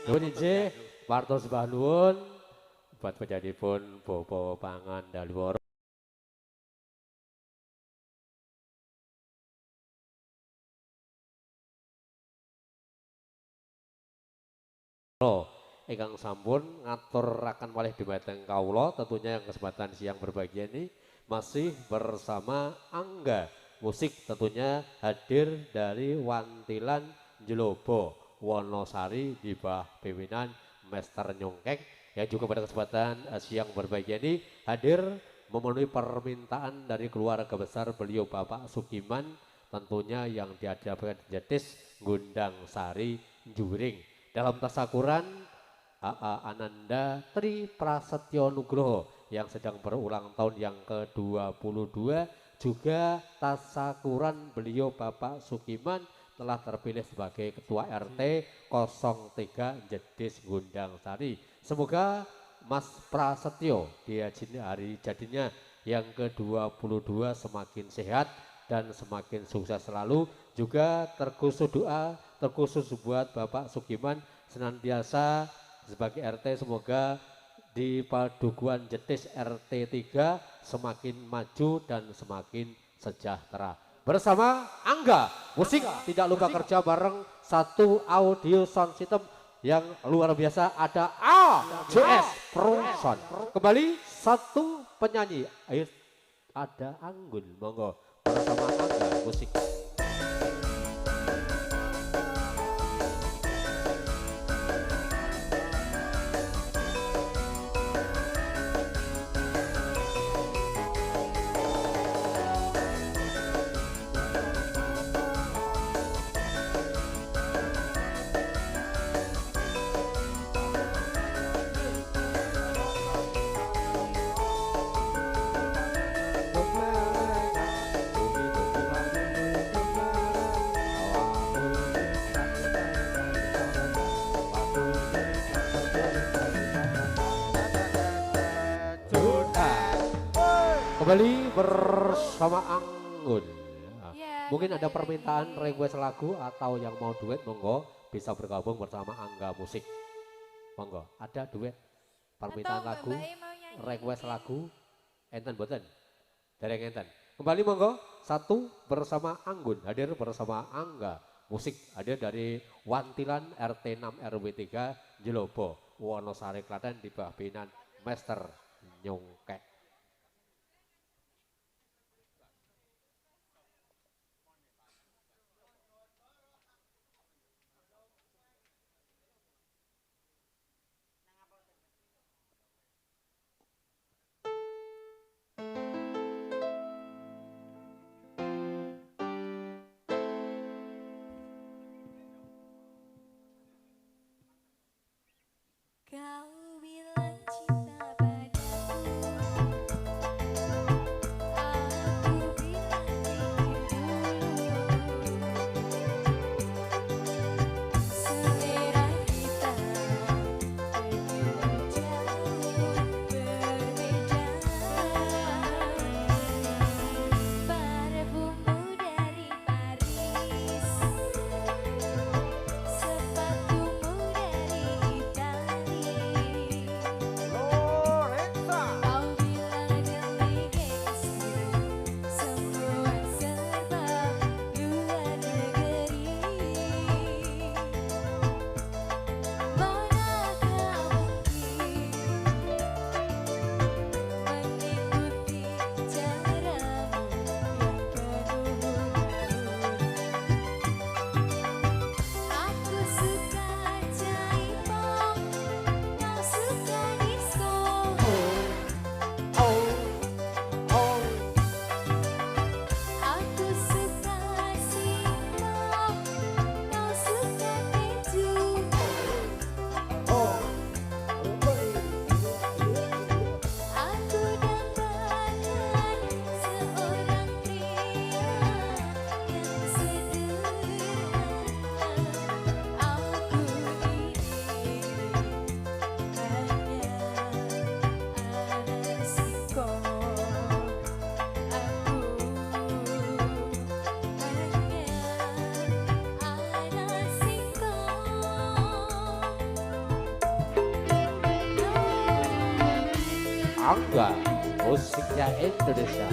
Nuwun injih, wartos sembah nuwun buat penyanipun Bopo Pangan Daluwara. Ingkang sampun ngaturaken malih dhumateng kawula tentunya yang kesempatan siang berbahagia ini masih bersama Angga Musik tentunya hadir dari Wantilan Jelobo Wonosari di bawah pimpinan Master Nyongkek yang juga pada kesempatan siang berbahagia ini hadir memenuhi permintaan dari keluarga besar beliau Bapak Sukiman tentunya yang dihadapkan Jetis Gundang Sari Juring dalam tasakuran AA Ananda Tri Prasetyo Nugroho yang sedang berulang tahun yang ke-22 juga tasakuran beliau Bapak Sukiman telah terpilih sebagai Ketua RT 03 Jedis Gundang Sari. Semoga Mas Prasetyo di hari jadinya yang ke-22 semakin sehat dan semakin sukses selalu. Juga terkhusus doa terkhusus buat Bapak Sukiman senantiasa sebagai RT semoga di Padukuhan Jetis RT 3 semakin maju dan semakin sejahtera. Bersama Angga Musik tidak lupa kerja bareng satu audio sound system yang luar biasa ada AJS Production. Kembali satu penyanyi ayo ada Anggun monggo bersama Angga Musik. Kembali bersama Anggun. Mungkin ada permintaan request lagu atau yang mau duet monggo bisa bergabung bersama Angga Musik. Monggo, ada duet permintaan lagu, request lagu, enten boten? Dereng enten. Kembali monggo, satu bersama Anggun, hadir bersama Angga Musik, hadir dari Wantilan RT 6 RW 3 Jelobo, Wonosari Klaten di bawah pimpinan Master Nyongkek. Kau bilang cinta padaku Angga musiknya Indonesia.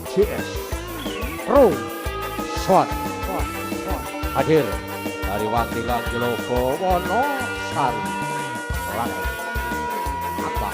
CS Pro Shot hadir dari Wantilan Jelogo Wonosari Klaten apa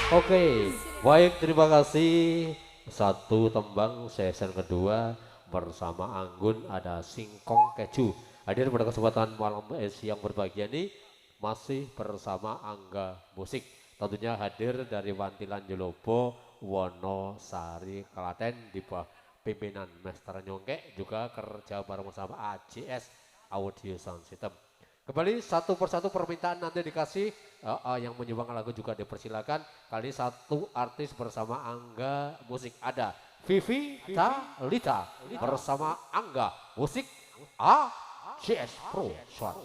Oke, baik, terima kasih. Satu tembang season kedua bersama Anggun ada Singkong Keju. Hadir pada kesempatan malam siang berbahagia ini masih bersama Angga Musik. Tentunya hadir dari Wantilan Jelobo Wonosari Klaten di bawah pimpinan Master Nyongke, juga kerja bareng sama AJS Audio Sound System. Kembali satu persatu permintaan nanti dikasih, yang menyumbang lagu juga dipersilakan. Kali satu artis bersama Angga Musik ada Vivi Talita bersama Angga Musik AJS Pro Shot.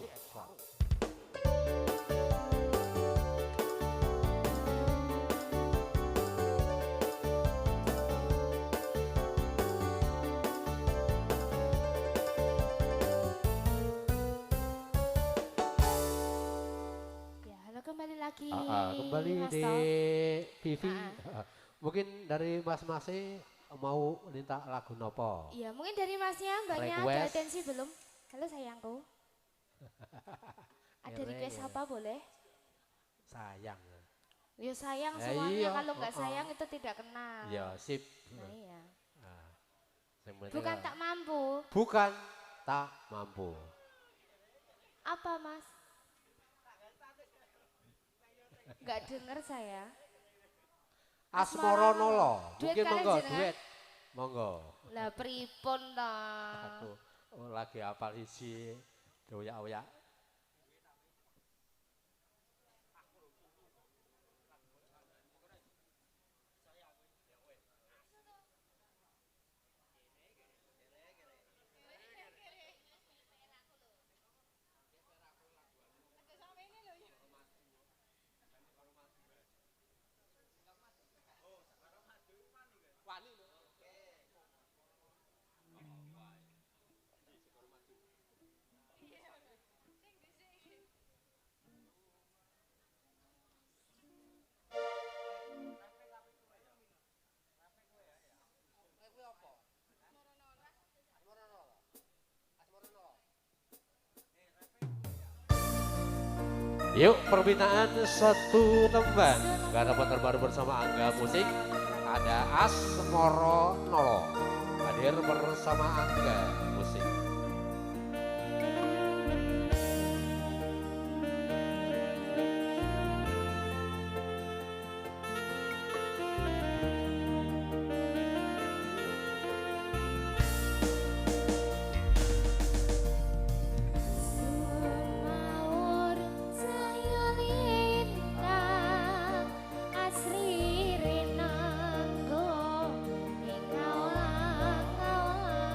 Kembali Mas di Tom. Vivi. Mungkin dari Mas-Masi mau minta lagu nopo? Iya, mungkin dari Masnya mbaknya ada Request. atensi belum? Halo sayangku. Ada request apa boleh? Sayang. Ya sayang Ya, semuanya, iya. kalau nggak sayang itu tidak kenal. Ya sip. Nah, iya. Nah, yang penting Bukan lah. tak mampu. Bukan tak mampu. Apa Mas? Nggak dengar saya. Asmoro Nolo. Duet Mungkin kalian monggo jenengan? duet. Monggo. Lah pripun ta? Aku lagi apal siji doyak-oyak. Yuk permintaan satu tembang garapan terbaru bersama Angga Musik ada Asmoro Nolo hadir bersama Angga Musik. Sumawur saya lintang asri renanggo ing awang-awang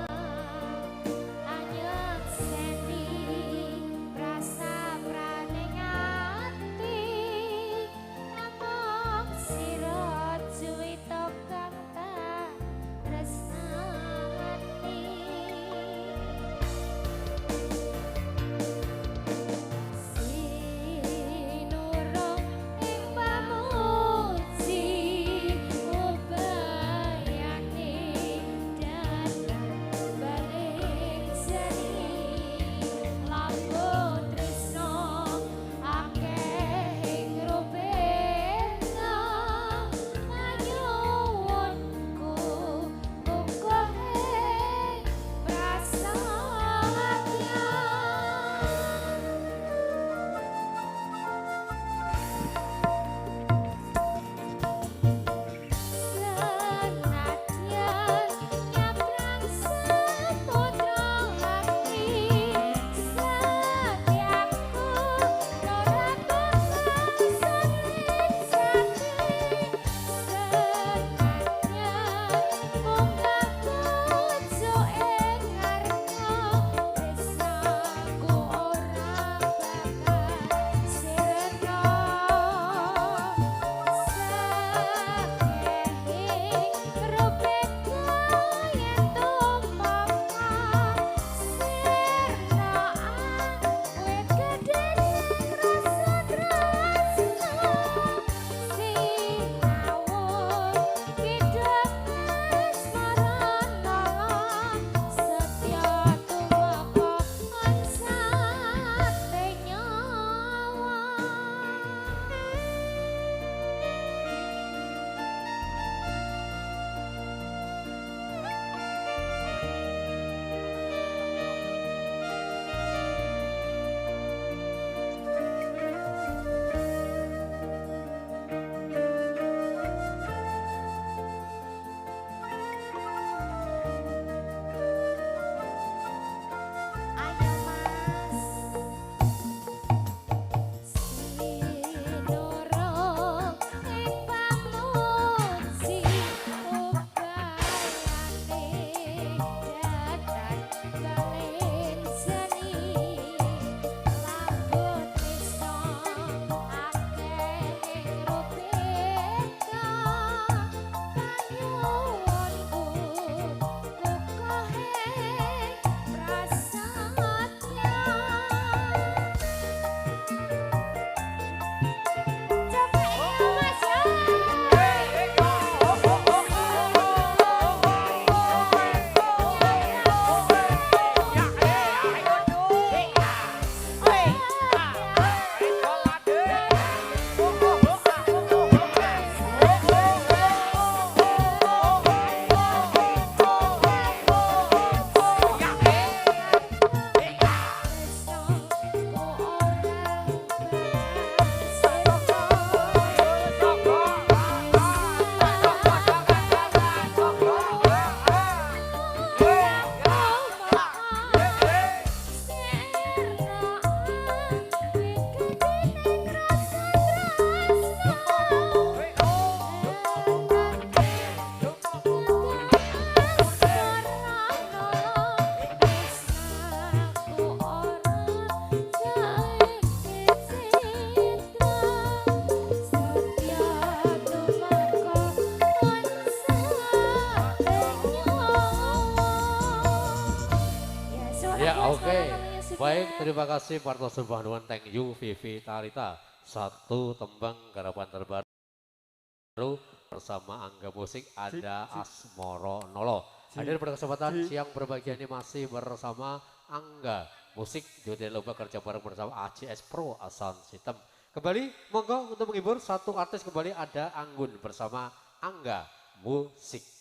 Baik, terima kasih Parto Subhanuan, thank you Vivi Talita. Satu tembang garapan terbaru bersama Angga Musik ada Asmoro Nolo. Hadir pada kesempatan siang berbahagia ini masih bersama Angga Musik. Juga lupa kerja bareng bersama ACS Pro Sound System. Kembali monggo untuk menghibur satu artis kembali ada Anggun bersama Angga Musik.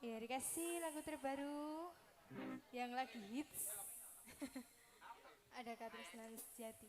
Ya, dikasih lagu terbaru yang lagi hits. Ada Katresnan Sejati.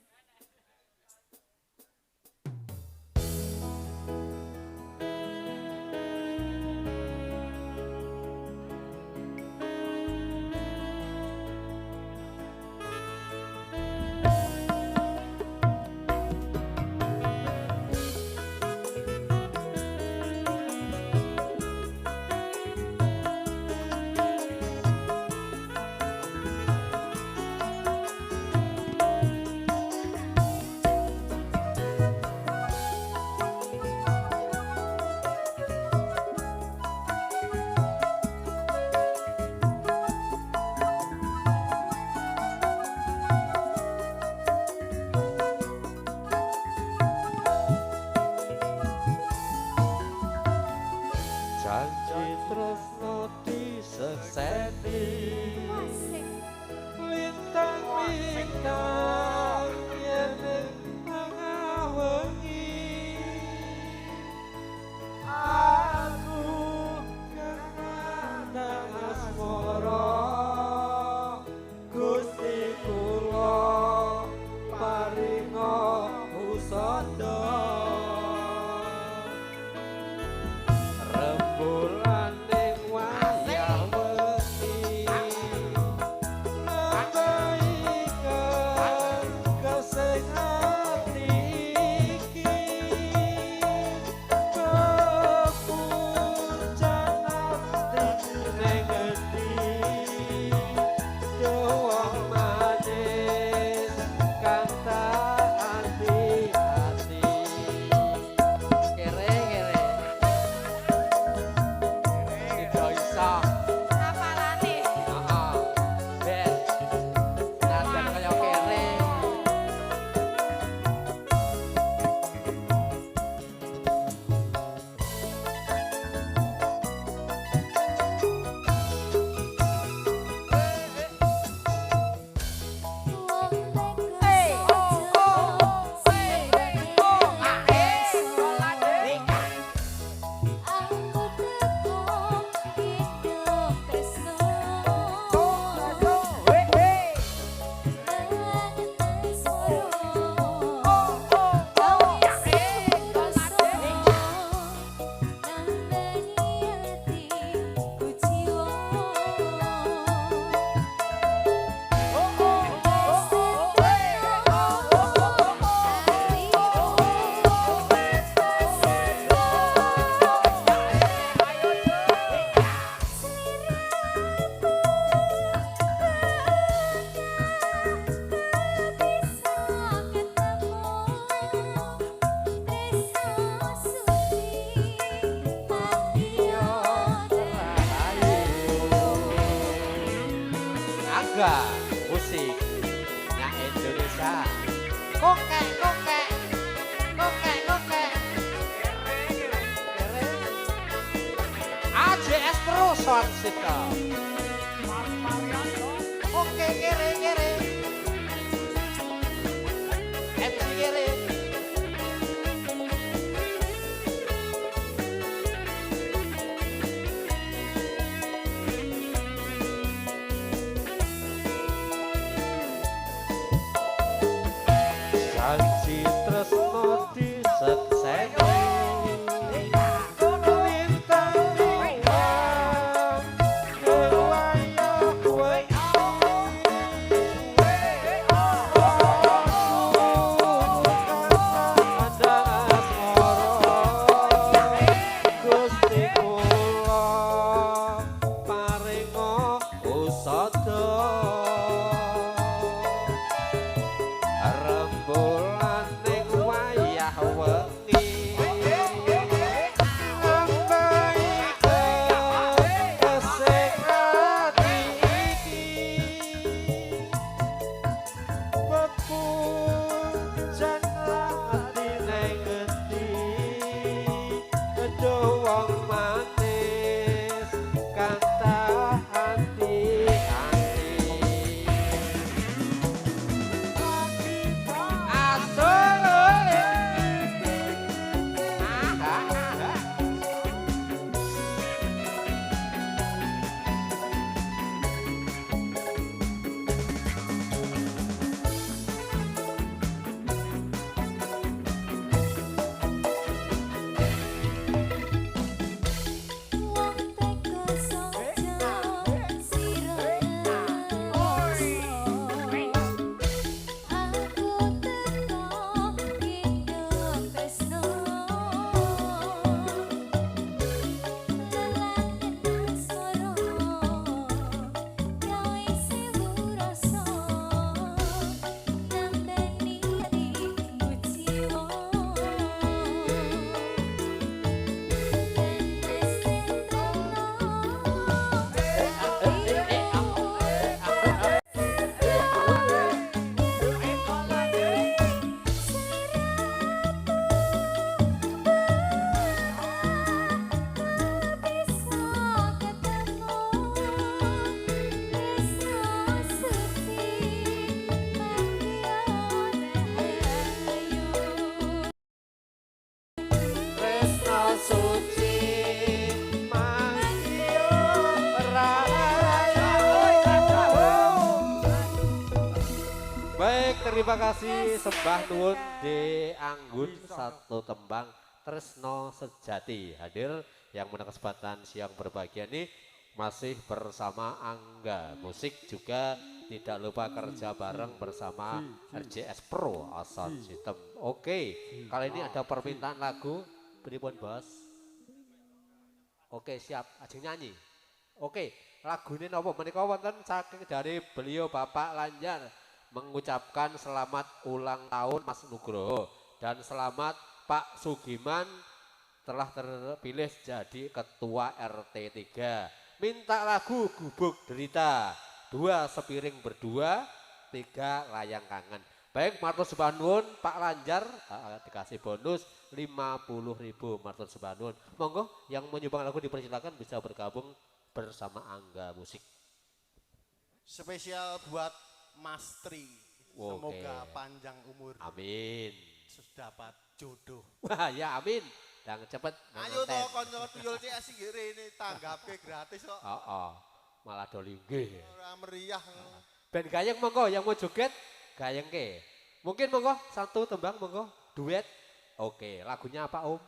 Janji tresno disekseni lintang-lintang yen tengah wengi aku kenang asmara Gusti kula paringa usada rembulan ning wayah wengi nabaikan kesing ati iki kepuncak ati ning ngendi doang manis kata hati-hati kere tidak bisa Apalane? ben nadan kaya kere Angga Musik Nyak Indonesia kokek kokek kokek kokek AJS Pro Swansita. Oke kere kere. MC kere. Janji tresno disekseni. Rembulan ning wayah wengi kesing ati iki bepuncen ati ning ngendi do wong manis kata hati-hati. Wong teko sojo sira aku teko gendong tresno lelaken swara gawe sewu rasa nandani atiku jiwa. Tresno suci mangio rahayu. Baik, terima kasih sembah nuwun di Anggun satu tembang Tresno Sejati. Hadir yang menang kesempatan siang berbahagia ini masih bersama Angga Musik, juga tidak lupa kerja bareng bersama RJS Pro Asal Sistem. Oke, kali ini ada permintaan lagu. Pripun bos? Oke siap, ajeng nyanyi. Oke, lagu ini nopo menika wonten saking dari beliau Bapak Lanjar mengucapkan selamat ulang tahun Mas Nugroho dan selamat Pak Sugiman telah terpilih jadi ketua RT 3. Minta lagu Gubuk Derita, 2 sepiring berdua, 3 layang kangen. Baik, matur sembah nuwun Pak Lanjar, dikasih bonus 50.000 matur sembah nuwun. Monggo yang menyumbang lagu dipersilakan bisa bergabung bersama Angga Musik. Spesial buat Mas Tri. Semoga Oke. panjang umur. Amin. Dapat jodoh. Wah ya amin. Dan cepet. Ayo toh konco tuyul CS gini ini tanggapke gratis kok. Oh, malah dolinggih. Ora meriah. Ben gayeng monggo yang mau joget gayeng ke. Mungkin monggo satu tembang monggo duet. Oke, lagunya apa Om?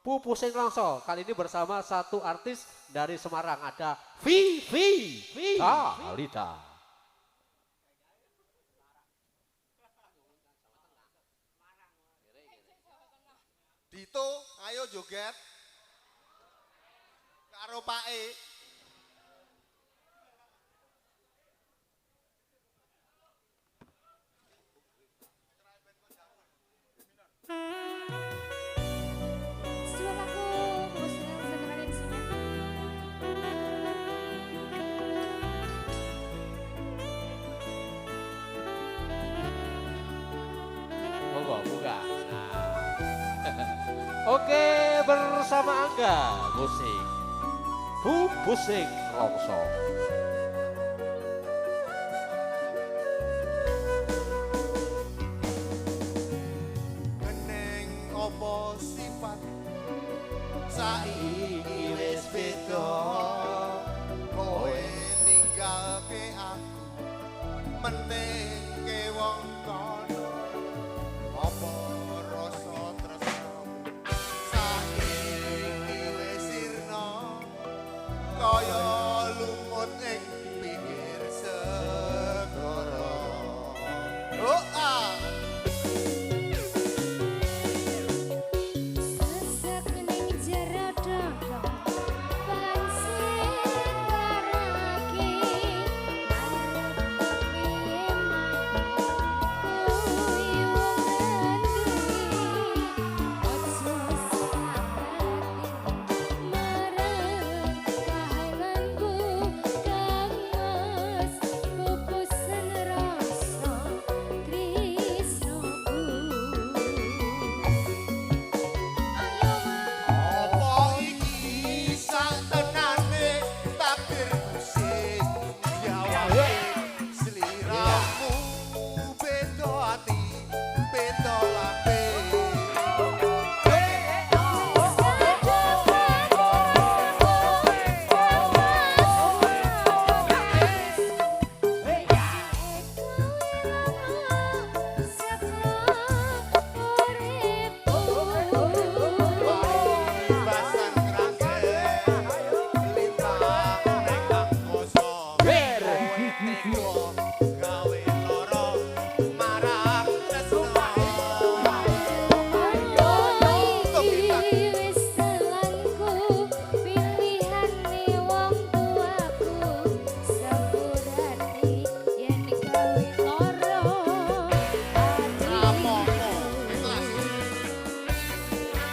Pupusing Longso. Kali ini bersama satu artis dari Semarang, ada Vivi Talita. Dito, ayo joget. Karo Pak E. Suara aku bosan sebenarnya di sini. Monggo buka. Nah. Oke, bersama Angga Musik. Busing Rongso. Keneng opo sifat saiki wis beda kowe ninggalke aku mentingke wong kono apa rasa tresno saiki wis sirna kaya lumut ing pinggir segara oh ah Sesek ning jero dodo pansing karake arep kepiye kuwi wong duwe ojo sakati marang kahalanku kang mas pupusan rasa tresnoku. Apa iki satenane takdirku sing gawe sliramu beda ati beda lambe basan krangge lintang ning angkasa teko gawe lara marang tresno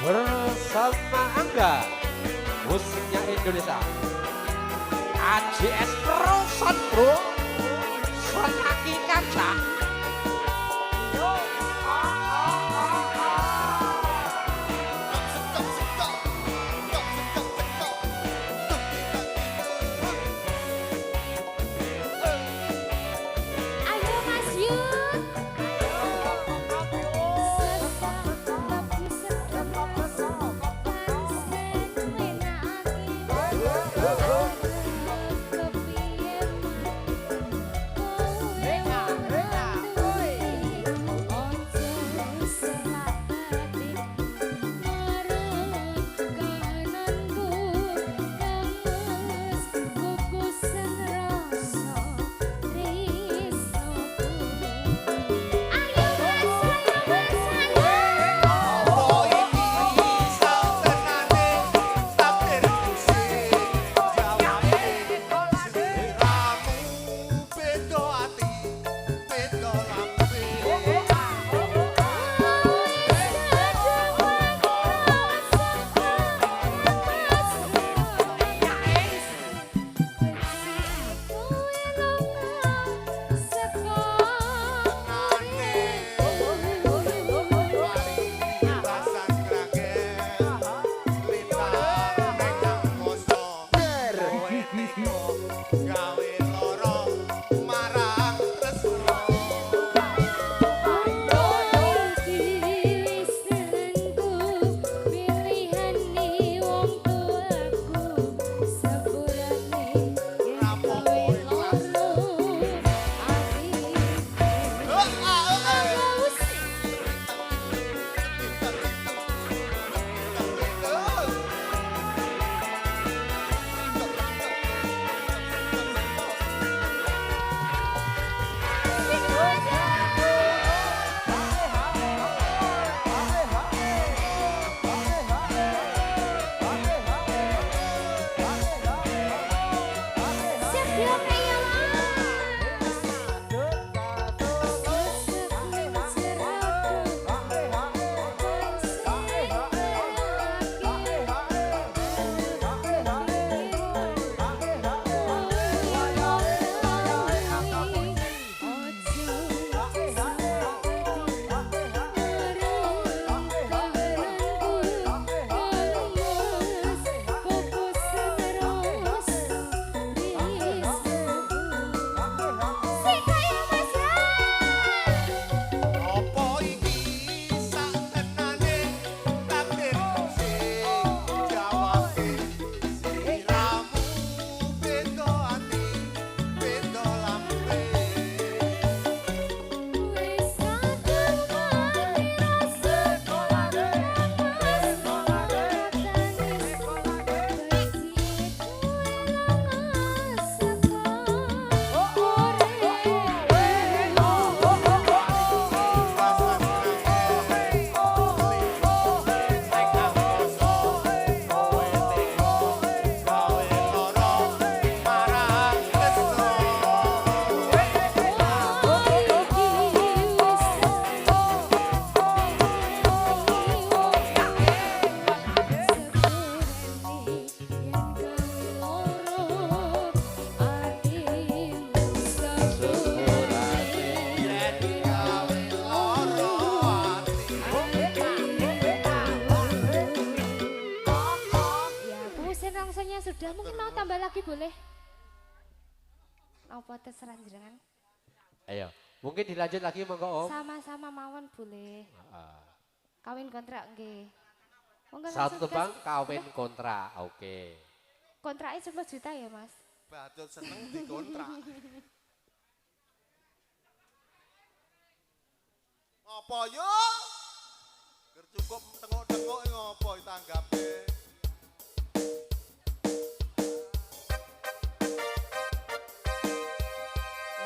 Bersama Angga, musiknya Indonesia. AJS Terusan bro, Sonaki Kaca. Ayo Mas Yud. Kepiye mau tambah lagi boleh? Apa terserah jenengan? Ayo, mungkin dilanjut lagi monggo Om. Sama-sama mawon boleh. Ah. Kawin kontrak nggih. Monggo Satu langsung tebang dikasih. kawin kontra. Oke. Kontraknya 11 juta ya, Mas? Bacot seneng dikontrak. Ngopo yo? Ger cukup tengok-tengok ngopo tanggape.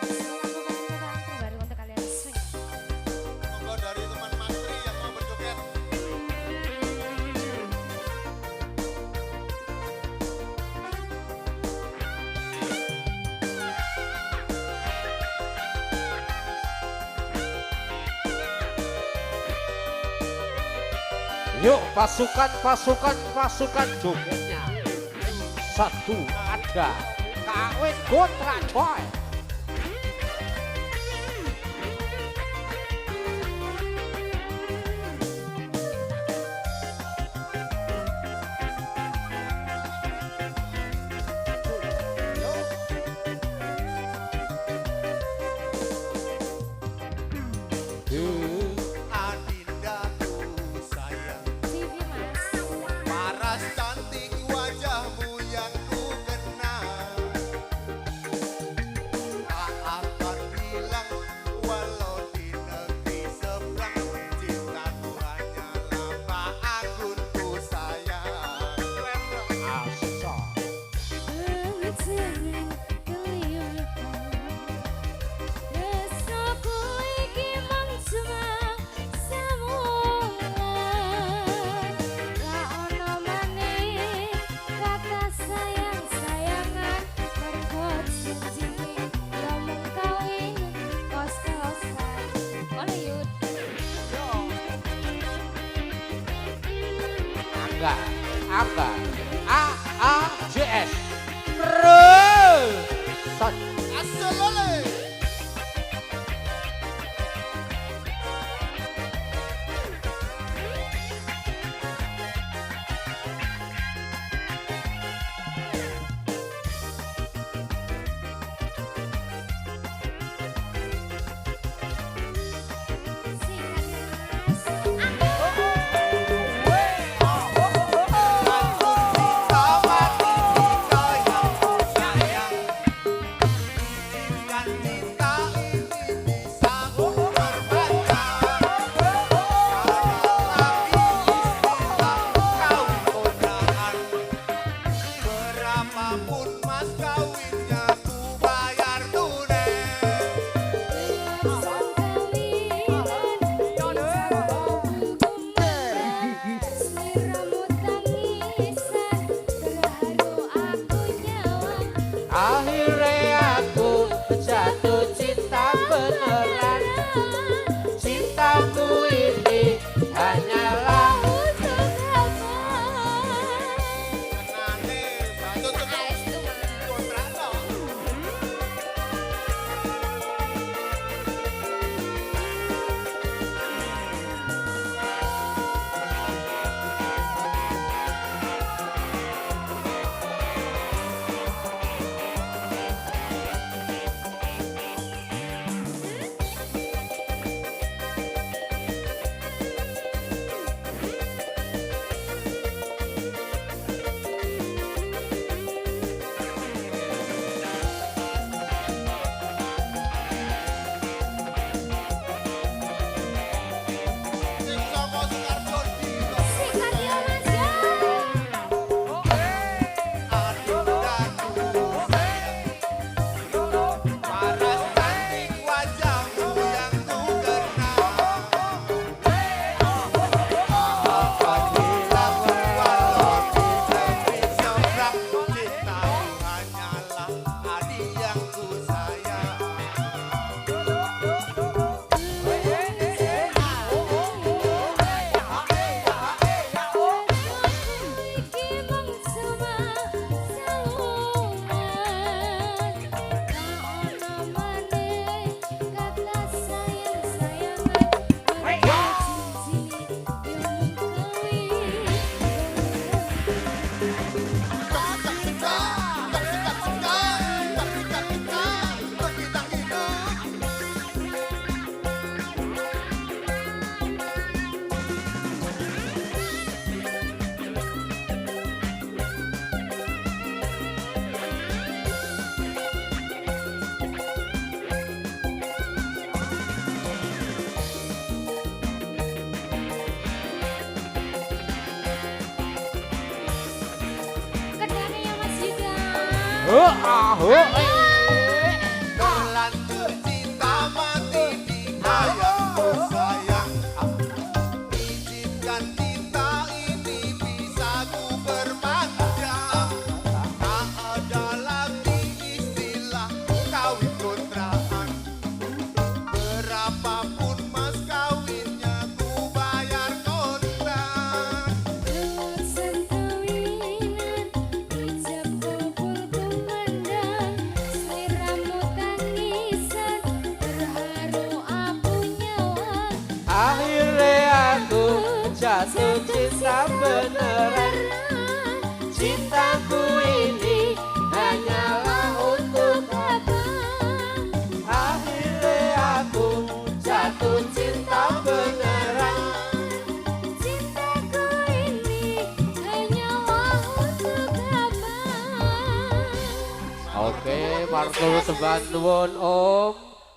Suaraku kalian cetakan terbaru untuk kalian swing. Monggo dari teman Mas Tri yang mau berjoget. Yuk pasukan jogetnya. Satu ada kawin kontra coy. Adindaku sayang, TV, Mas. paras cantik wajahmu yang ku kenal. Tak akan bilang walau di negeri seberang, cintaku hanyalah Pak Agunku sayang. Keren dong. Asal. Berjalan kelihatan Resaku iki mang cuma semula Gak ono maneh kata sayang-sayangan Mergo janjine ngomong kawin kos-kosan Oleh yud Angga, AAJS. Terus. Asalole. Sama cinta yang ku sayang, izinkan Terlanjur cinta mati di ayam sayang. Izinkan cinta ini bisa ku berpanjang. Tak ada lagi istilah kawin kontrakan. Berapapun mas kawinnya ku bayar kontrak. Lewat sentawinan, ijab kubur kumandang, seliramu tangisan, terharu aku nyawang. Akhirnya aku jatuh cinta beneran. Cintaku ini hanyalah untuk Abang, akhirnya aku jatuh cinta beneran. cintaku ini hanyalah untuk abang. Oke, Martul sembah nuwun Om.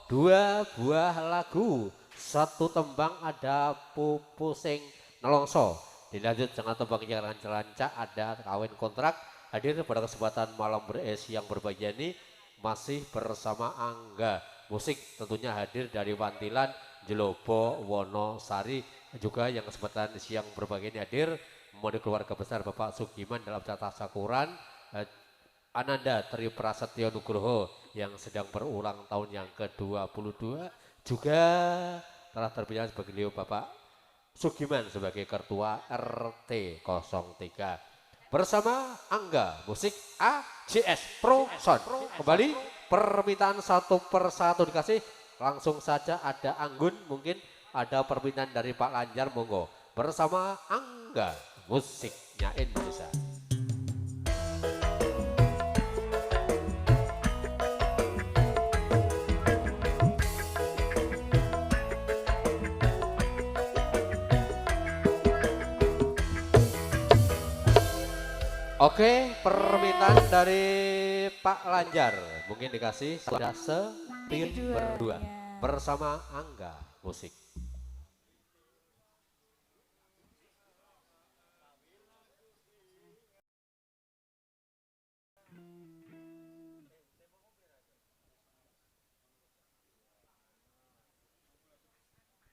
2 buah lagu, 1 tembang ada pupu sing nelongso. Dilanjut dengan tembang yang rancak ada kawin kontrak. Hadir pada kesempatan malam yang berbahagia ini masih bersama Angga. Musik tentunya hadir dari Wantilan, Jelobo, Wonosari. Juga yang kesempatan siang berbahagia ini hadir memenuhi keluarga besar Bapak Sugiman dalam catatan Sakuran. Ananda Tri Prasetyo Nugroho yang sedang berulang tahun yang ke-22 juga telah terpilih sebagai beliau Bapak Sugiman sebagai Ketua RT 03 bersama Angga musik AJS Pro Sound. Kembali permintaan satu persatu dikasih, langsung saja ada Anggun, mungkin ada permintaan dari Pak Lanjar, monggo bersama Angga musiknya Indonesia. Oke, permintaan dari Pak Lanjar mungkin dikasih sudah sepin berdua bersama Angga musik.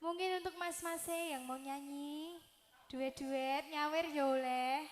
Mungkin untuk mas-mas yang mau nyanyi duet-duet nyawer ya oleh.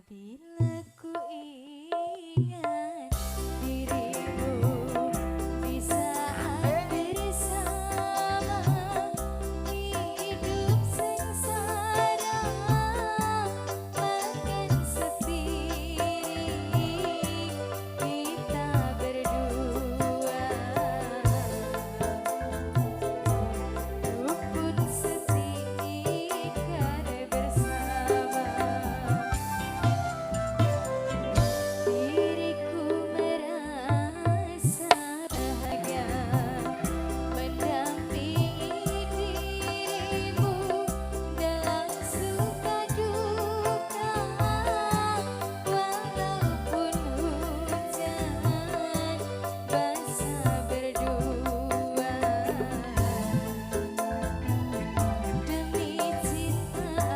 Bila ku ingat dirimu di saat bersama, hidup sengsara makan sepiring kita berdua. Rukun setikar bersama. Diriku merasa bahagia mendampingi dirimu dalam suka duka, walaupun hujan basah berdua. Demi cinta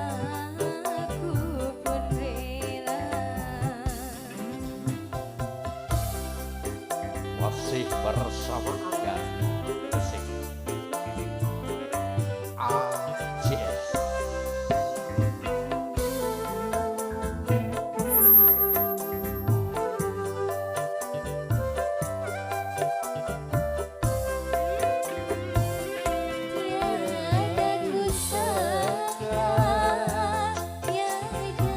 aku pun rela. Masih bersama Angga musik AJS. Tiada ku sangka, tiada ku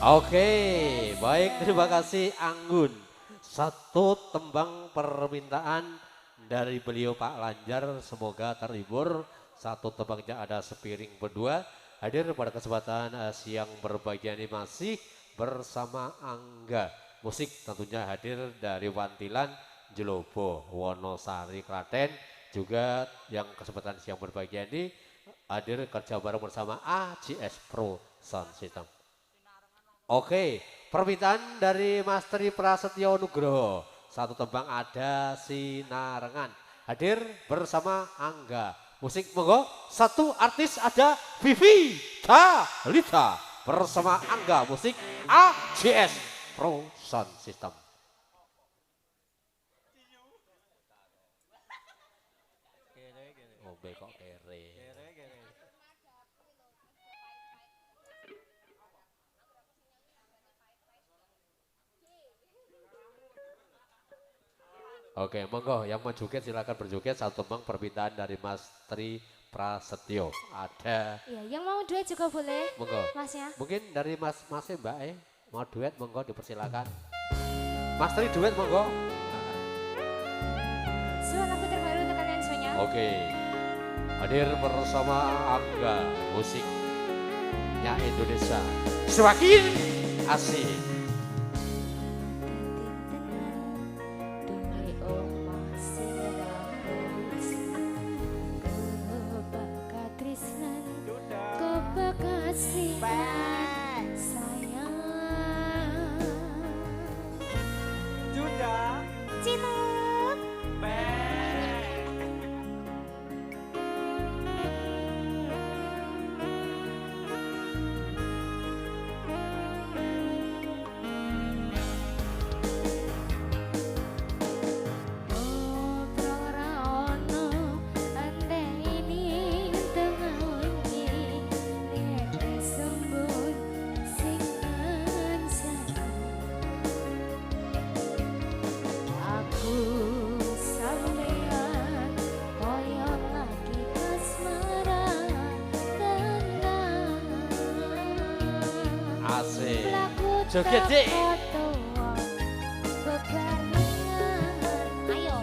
Oke, baik terima kasih Anggun. Satu tembang permintaan dari beliau Pak Lanjar, semoga terhibur. Satu tembangnya ada sepiring berdua. Hadir pada kesempatan siang berbahagia ini masih bersama Angga. Musik tentunya hadir dari Wantilan, Jelobo, Wonosari, Klaten. Juga yang kesempatan siang berbahagia ini hadir kerja bareng bersama ACS Pro Sound System. Oke, permintaan dari Mas Tri Prasetyo Nugroho. Satu tembang ada Sinarengan. Hadir bersama Angga. Musik monggo. Satu artis ada Vivi Talita bersama Angga. Musik ACS Pro Sound System. Oh, kok kere. Oke, monggo yang mau joget silakan berjoget. Satu tembang permintaan dari Mas Tri Prasetyo. Ada. Iya, yang mau duet juga boleh. Monggo. Masnya. Mungkin dari Masnya Mbak mau duet monggo dipersilakan. Mas Tri duet monggo. Sebuah lagu terbaru untuk kalian semuanya. Oke. Hadir bersama Angga, musiknya Indonesia. Semakin asik. Asik. Joget Dik. Ayo.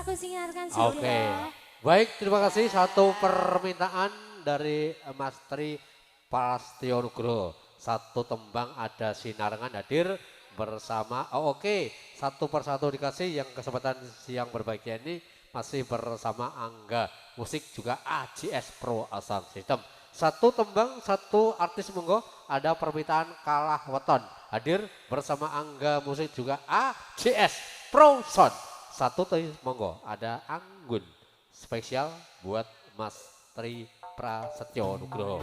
aku singarkan Oke. sudah. Baik, terima kasih. Satu permintaan dari Mas Tri Prastio Nugroho. Satu tembang ada sinarengan hadir bersama. Oke. Satu persatu dikasih yang kesempatan siang berbahagia ini masih bersama Angga. Musik juga AJS Pro Sound System. Satu tembang, satu artis monggo. Ada permintaan Kalah Weton. Hadir bersama Angga Musik juga AJS Pro Sound. Satu tadi monggo. Ada Anggun. Spesial buat Mas Tri Prasetyo Nugroho.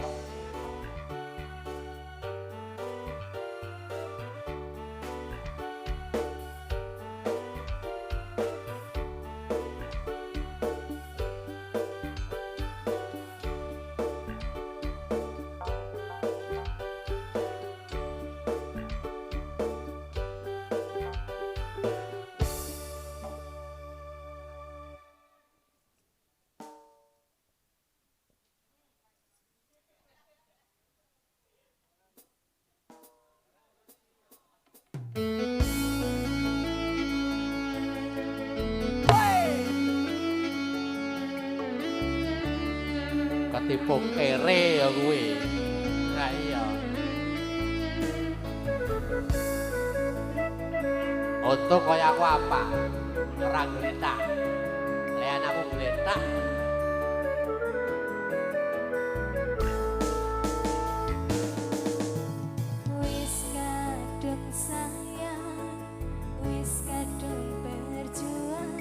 Ketipu kere ya gue. Nah iya. Untuk kaya aku apa? Orang geletak. Lian aku geletak. Wis kadung sayang, wis kadung berjuang,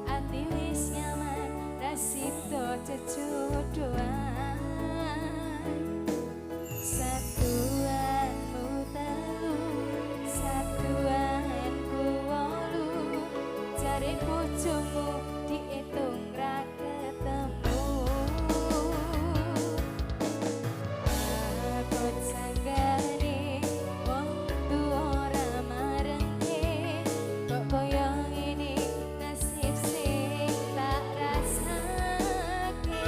ati wis nyaman, rasito cejodohan. Satuanmu telu, satuanku wolu, cari bojomu diitung ra ketemu. Abot sanggane wong tuwa ora marenge, kok koyo ngene nasib sing tak rasake.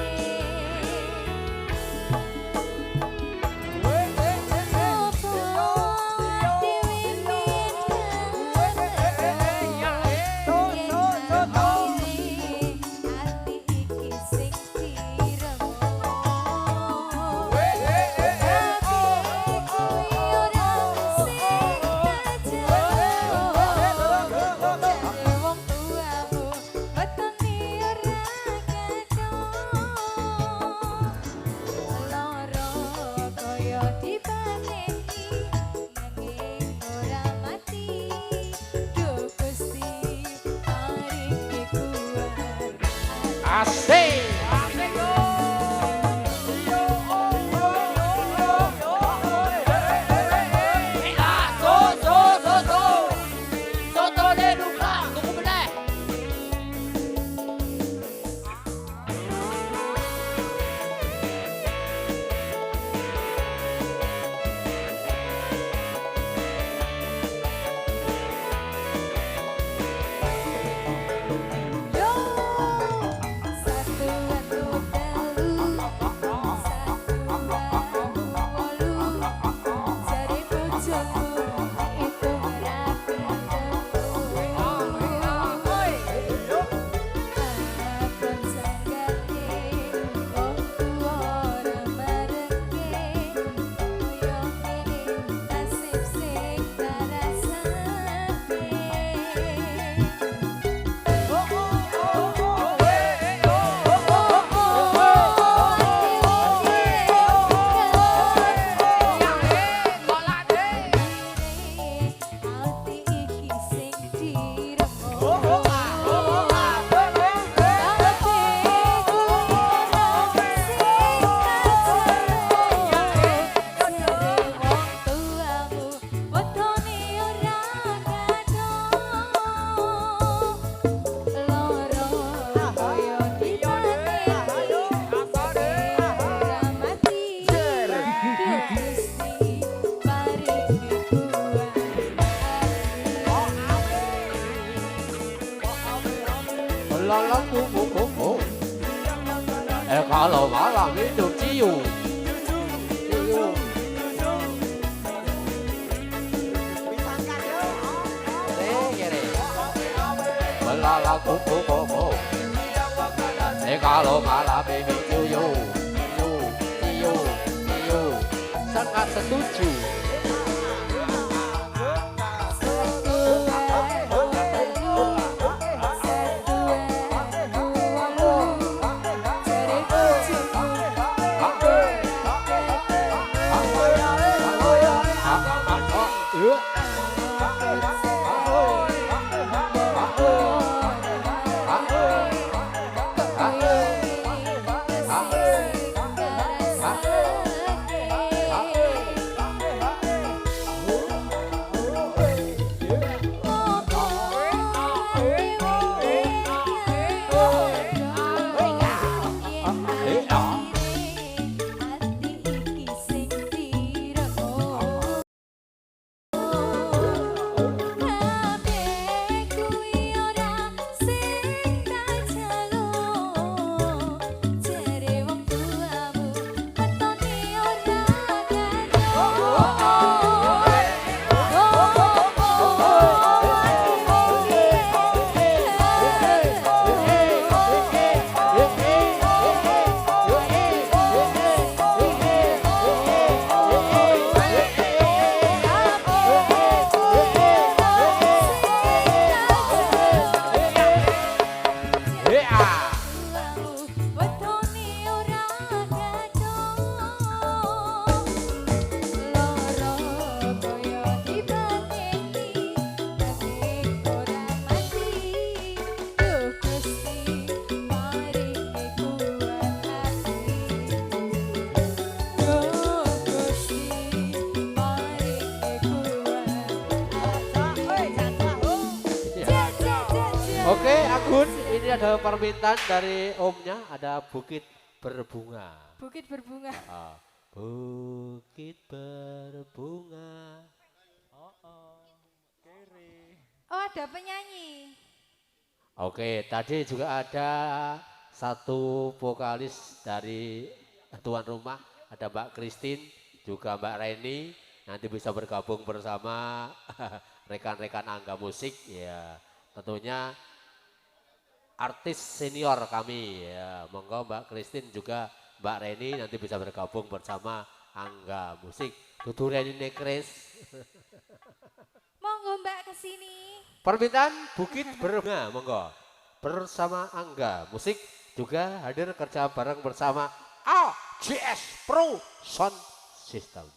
Asik. Kalau malam hidup cium. Belalala kupu kupu. Kalau malam ini ciu ciu ciu ciu, sangat setuju. Oke, Agun, ini ada permintaan dari omnya, ada bukit berbunga. Bukit berbunga. Bukit berbunga. Oh, ada penyanyi. Oke, tadi juga ada satu vokalis dari tuan rumah, ada Mbak Christine, juga Mbak Reni, nanti bisa bergabung bersama rekan-rekan Angga Musik, ya tentunya artis senior kami, ya monggo Mbak Christine juga Mbak Reni nanti bisa bergabung bersama Angga Musik. Tutu Reni Nekres. Monggo Mbak kesini. Permintaan Bukit Berbunga, monggo. Bersama Angga Musik juga hadir kerja bareng bersama AJS Pro Sound System.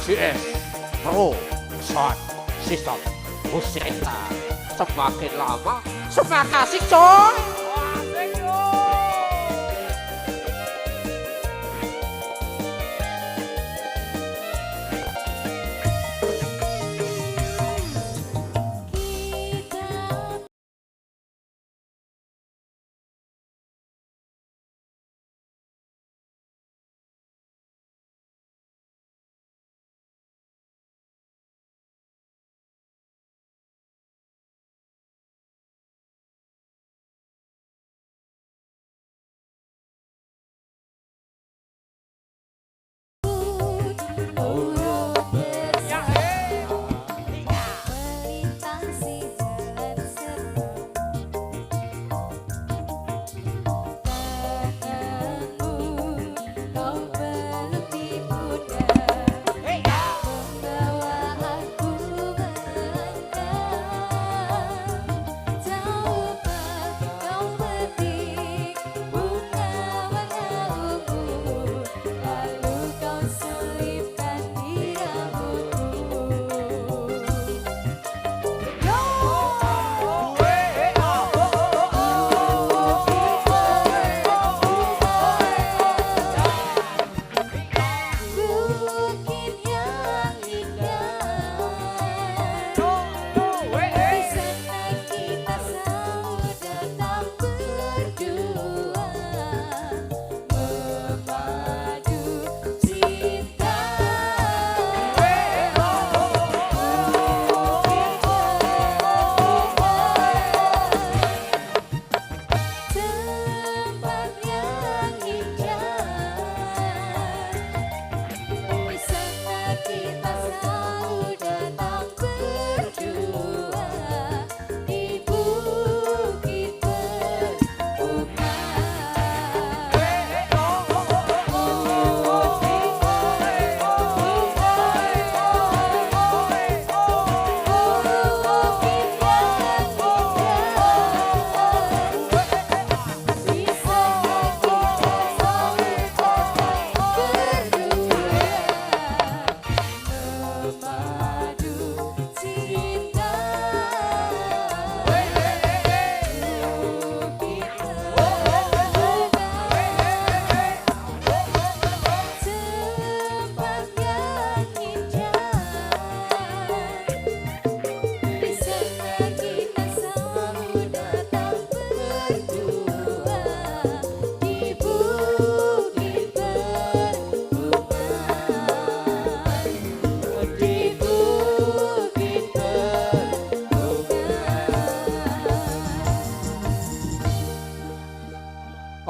AJS Pro Sound System. Musik kita semakin lama semakin asik coy.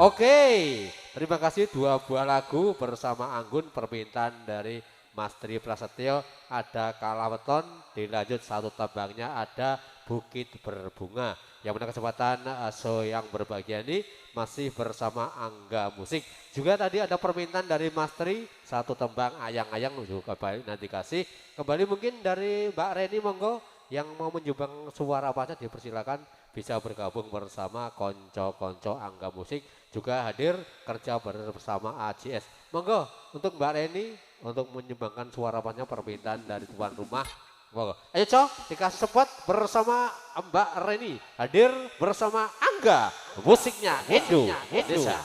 Oke, terima kasih dua buah lagu bersama Anggun, permintaan dari Mas Tri Prasetyo. Ada Kalaweton, dilanjut satu tembangnya ada Bukit Berbunga. Yang mana kesempatan show yang berbahagia ini masih bersama Angga Musik. Juga tadi ada permintaan dari Mas Tri, satu tembang Ayang-Ayang juga kembali nanti kasih. Kembali mungkin dari Mbak Reni, monggo yang mau menyumbang suara apa saja dipersilakan, bisa bergabung bersama konco-konco Angga Musik. Juga hadir kerja bersama AJS. Monggo untuk Mbak Reni untuk menyumbangkan suara apanya permintaan dari tuan rumah. Monggo. Ayo cok, dikasih spot bersama Mbak Reni. Hadir bersama Angga. Musiknya Indonesia.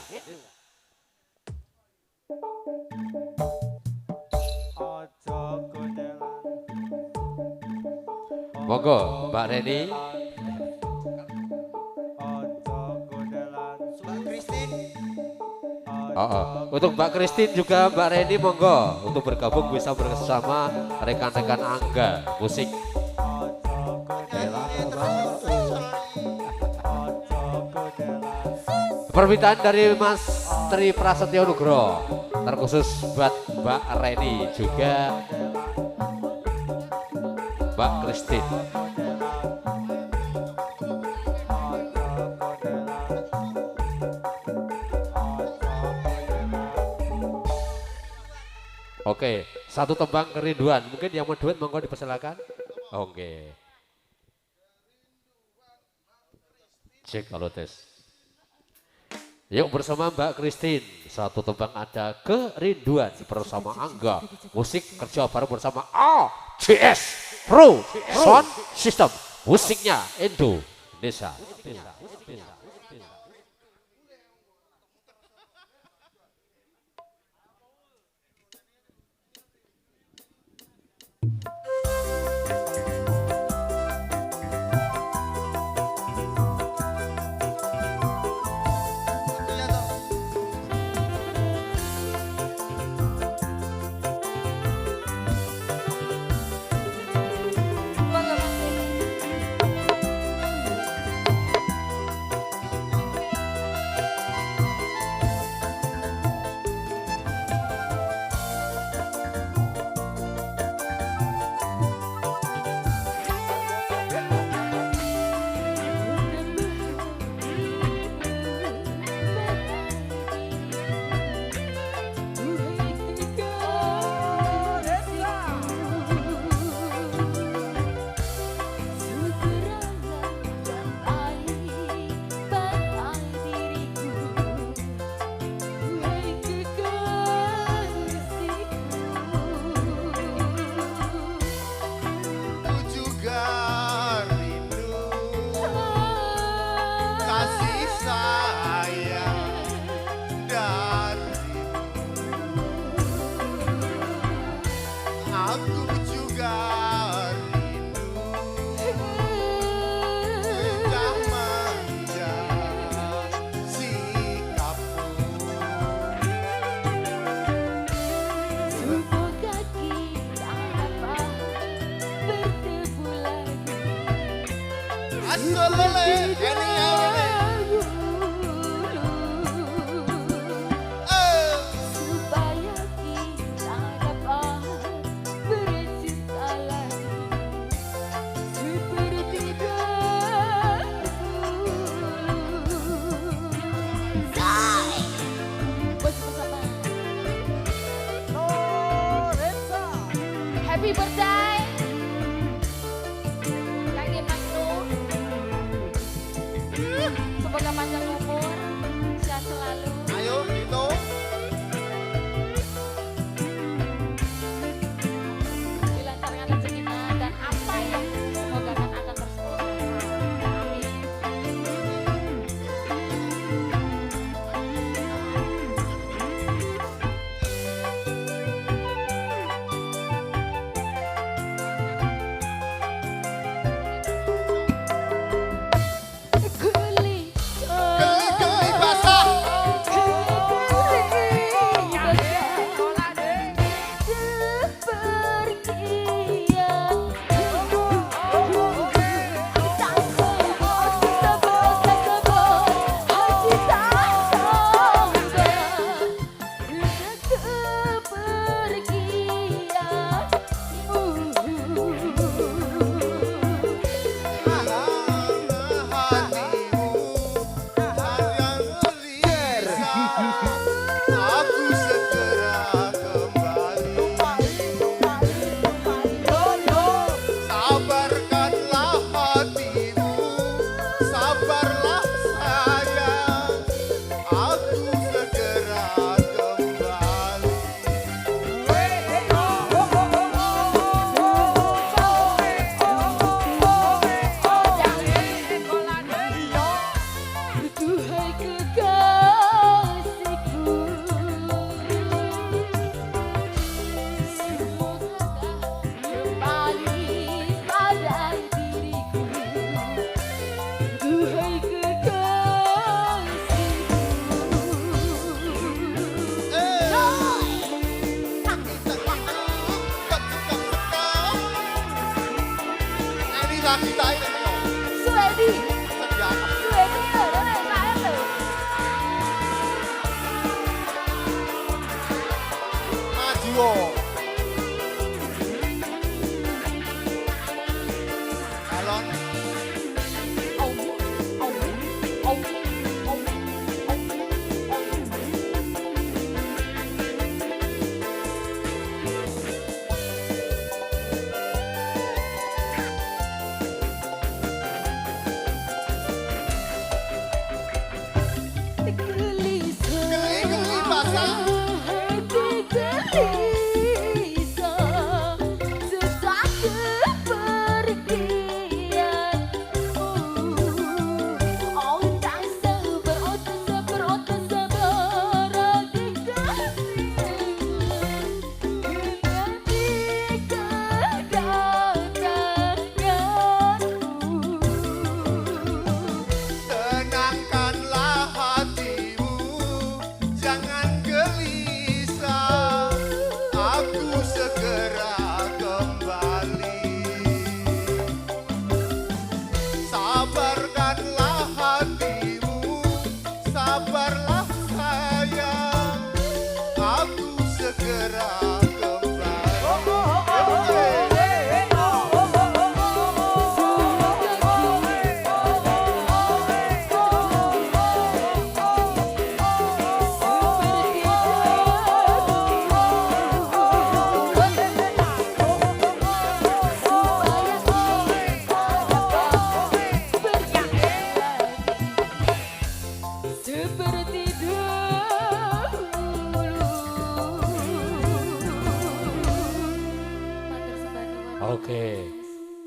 Monggo Mbak Reni. Untuk Mbak Christine juga Mbak Reni monggo untuk bergabung bisa bersama rekan-rekan Angga Musik. Permintaan dari Mas Tri Prasetyo Nugroho terkhusus buat Mbak Reni juga Mbak Christine. Oke, satu tembang kerinduan. Mungkin yang mau duet monggo dipersilakan. Oke. Cek kalau tes. Yuk bersama Mbak Christine, satu tembang ada kerinduan bersama Angga, musik kerja bareng bersama AJS Pro Sound System, musiknya Indonesia. Ku juga rindu kasih sayang darimu. Aku juga rindu engkau manja sikapmu. Semoga kita dapat bertemu lagi. Asolele, ini awalnya. Supaya kita dapat bercinta lagi seperti dahulu. Zai, bersama Lorenza. Happy birthday, Kang Magnum. Semoga panjang umur, sehat selalu. Ayo, Dito. Dilancarkan rezekinya dan apa yang semoga akan terus amin. Geli-geli basah. Hatimu sayang gelisah. Aku segera kembali. Sabarkanlah hatimu, sabarlah sayang. Aku segera kembali. Duhai kekasihku, semoga kembali pada diriku. Duhai Ini lagi tayo. Suedi, Sediakan. Suedi ada saya tuh. Maju. Alon.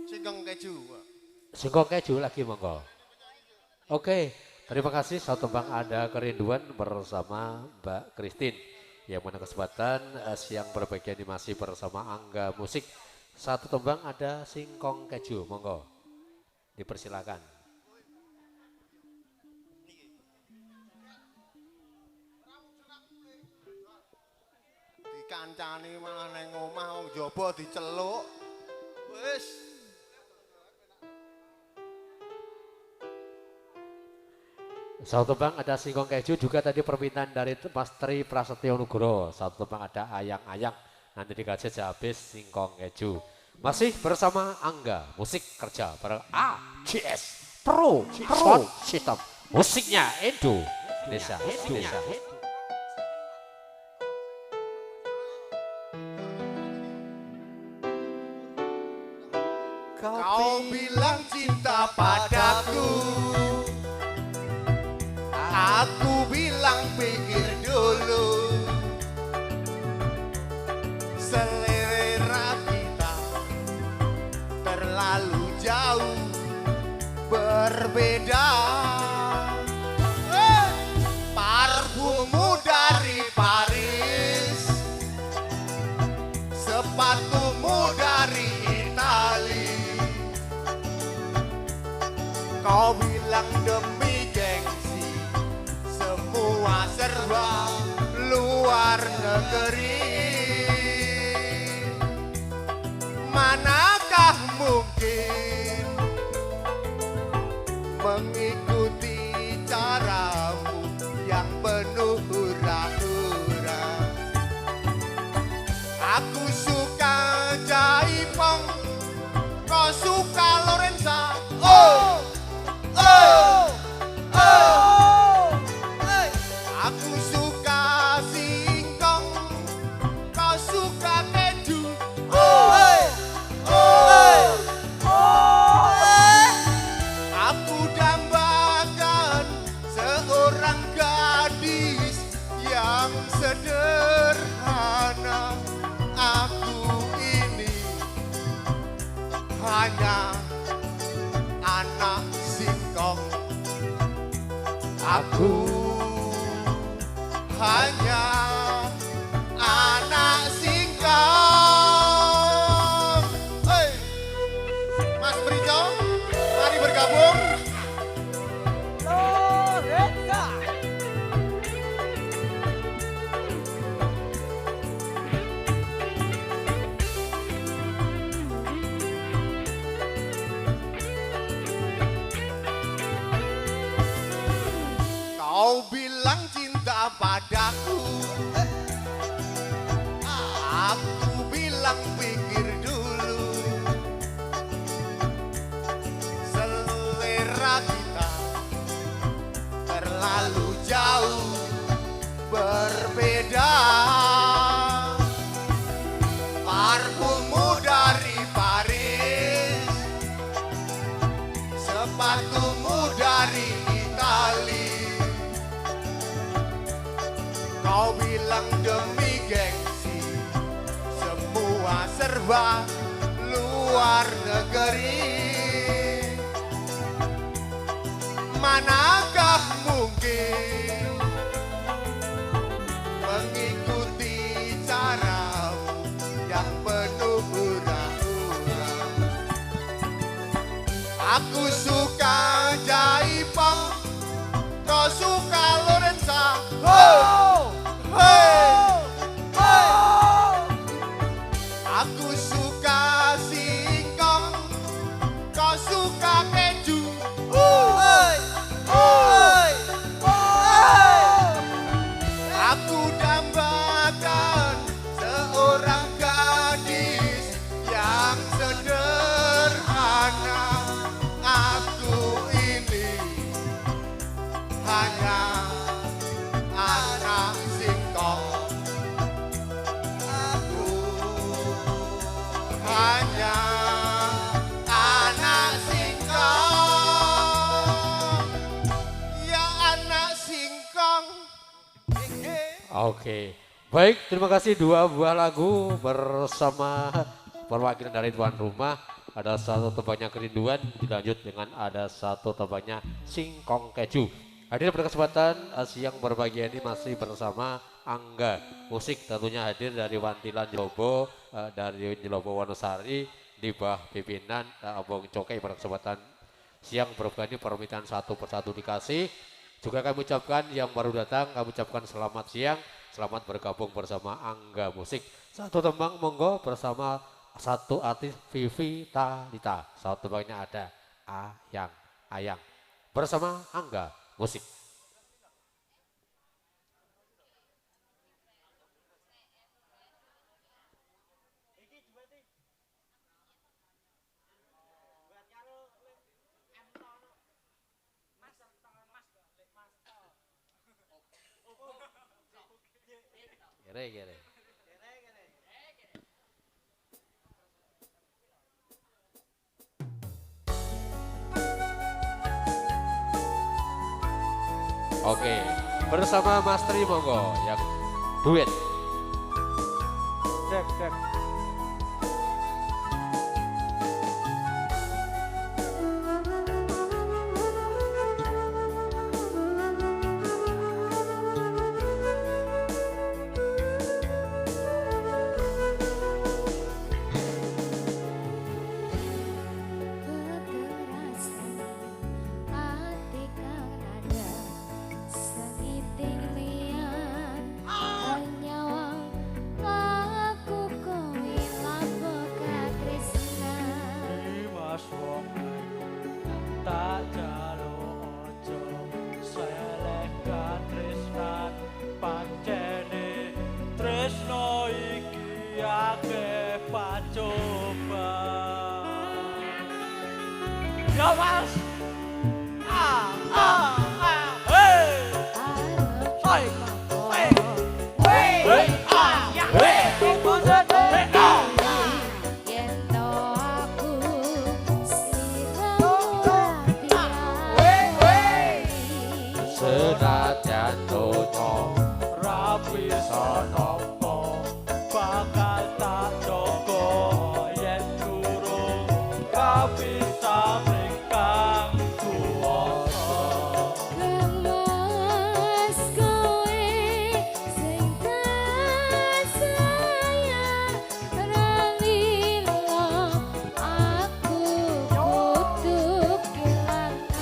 Singkong keju. Singkong keju lagi monggo. Oke, terima kasih. Satu tembang Ada Kerinduan bersama Mbak Christine. Yang mana kesempatan siang berbahagia ini masih bersama Angga Musik. Satu tembang ada Singkong Keju, monggo. Dipersilakan. Dikancani malah neng omah wong jaba diceluk. Wis. Satu tembang ada Singkong Keju juga tadi permintaan dari Mas Tri Prasetyo Nugroho. Satu tembang ada Ayang-Ayang. Nanti dikasih habis Singkong Keju. Masih bersama Angga Musik Kerja bareng ACS Pro Sound System. Musiknya Indonesia. Kau bilang cinta padaku, aku bilang pikir dulu. Selera kita terlalu jauh berbeda. Parfummu dari Paris, sepatumu dari Itali. Kau bilang demi gengsi, semua serba luar negeri. Manakah mungkin mengikuti caramu yang penuh hura-hura. Aku suka Jaipong, kau suka Lorenza. Oh, oh, oh. Aku suka singkong, kau suka keju. Oh, oh, oh. Aku dambakan seorang gadis yang sederhana. Aku ini hanya anak singkong. Aku hanya anak singkong. Hei, Mas Prijo, mari bergabung. Kau bilang cinta padaku, aku bilang pikir dulu. Selera kita terlalu jauh berbeda. Parfummu dari Paris, sepatumu dari Itali. Kau bilang demi gengsi, semua serba luar negeri. Manakah mungkin mengikuti caramu yang penuh hura-hura. Aku suka Jaipong, kau suka Lorenza. Oh, hey, hey. Aku suka singkong, kau suka keju. Hey, hey, hey. Aku dambakan seorang gadis yang sederhana. Aku ini hanya anak singkong. Aku hanya anak singkong. Ya anak singkong. Oke, baik, terima kasih dua buah lagu bersama perwakilan dari tuan rumah. ada satu tebaknya kerinduan, dilanjut dengan ada satu tebaknya singkong keju. Hadir pada kesempatan siang berbahagia ini masih bersama Angga Musik, tentunya hadir dari Wantilan Jelobo, dari Jelobo Wonosari, di bawah pimpinan Abang Cokai. Pada kesempatan siang berbahagia ini permintaan satu persatu dikasih. Juga kami ucapkan yang baru datang, kami ucapkan selamat siang, selamat bergabung bersama Angga Musik. Satu tembang monggo bersama satu artis Vivi Talita. Satu tembangnya ada Ayang Ayang bersama Angga Musik. Gere. Oke, bersama Mas Tri monggo yang duet. Cek. Tak jaluk ojo selehkan tresnan pancene tresno iki akeh pacoba ya mas Senajan donya rapi sonopo bakal tak joko yen durung kabisa mingkang kuwasa Lemas kowe sing tak sayang rangilo aku kudu kelangan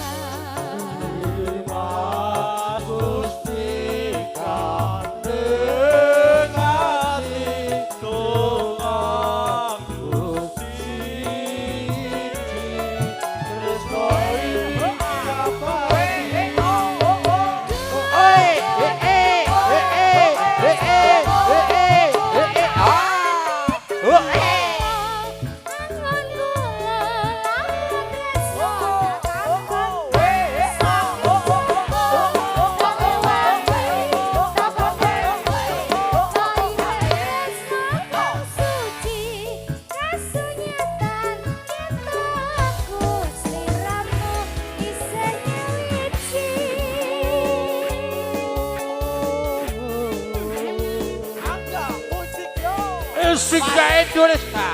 Musika Indonesia.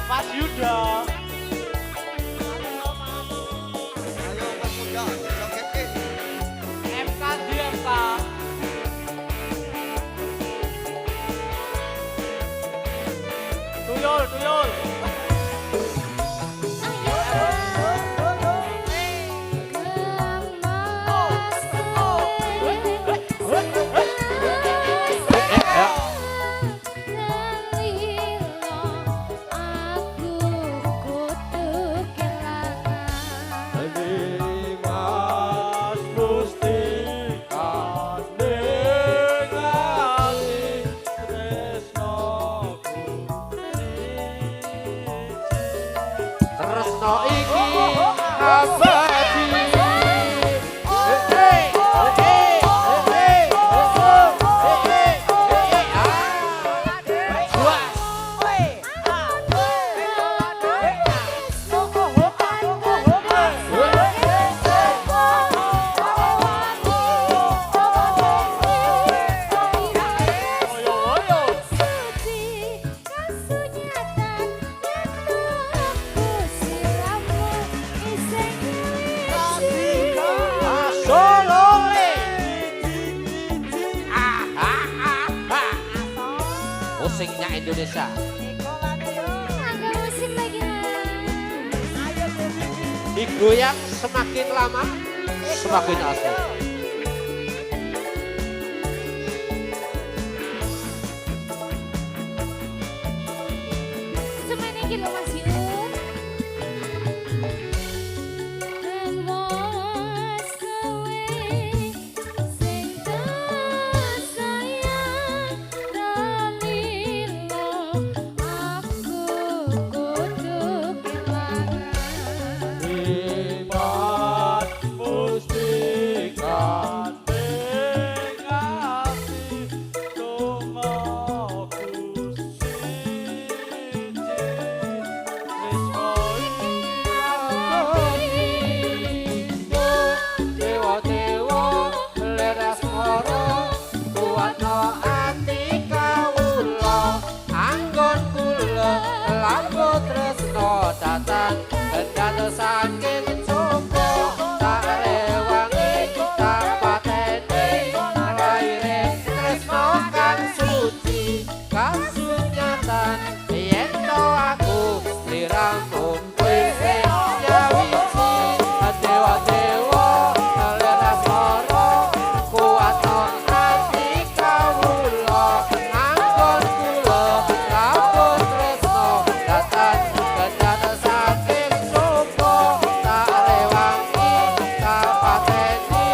Mas Yuda Ayo Mas Muda, joget MK di MK tuyul Tresno iki abadi. Suci kasunyatan Indonesia. Angga musik lagi mas. Digoyang semakin lama semakin asik. Cuma ini loh mas Yun. Lewas kowe sing tersayang ralilo aku kudu kelangan. Iman mustika ngasih dongaku siji Dewa-dewa leres moro kuatno ati kawula anggon kula lampu tresno datang dados saking coba tak rewangi tak pateni laire tresno kang suci kasunyatan yen to aku liramu wis nyawiji dewa-dewa leres moro kuatno ati kawula anggon kula lampu tresno datang dados saking coba tak rewangi tak pateni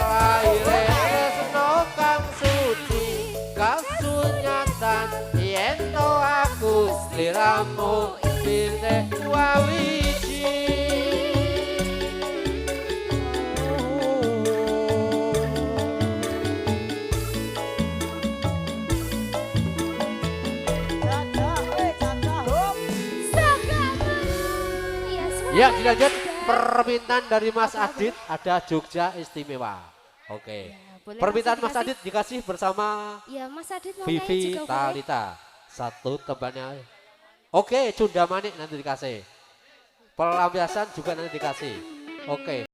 laire tresno kang suci kasunyatan yen to aku sliramu pilih wawiji. Ya, dilanjut permintaan dari Mas Adit ada Jogja istimewa. Oke. boleh Permintaan langsung Mas Adit dikasih bersama Ya Mas Adit mau nyanyi Vivi juga boleh. Talita. Satu temannya. Oke, Cunda Manik nanti dikasih. Pelampiasan juga nanti dikasih. Oke.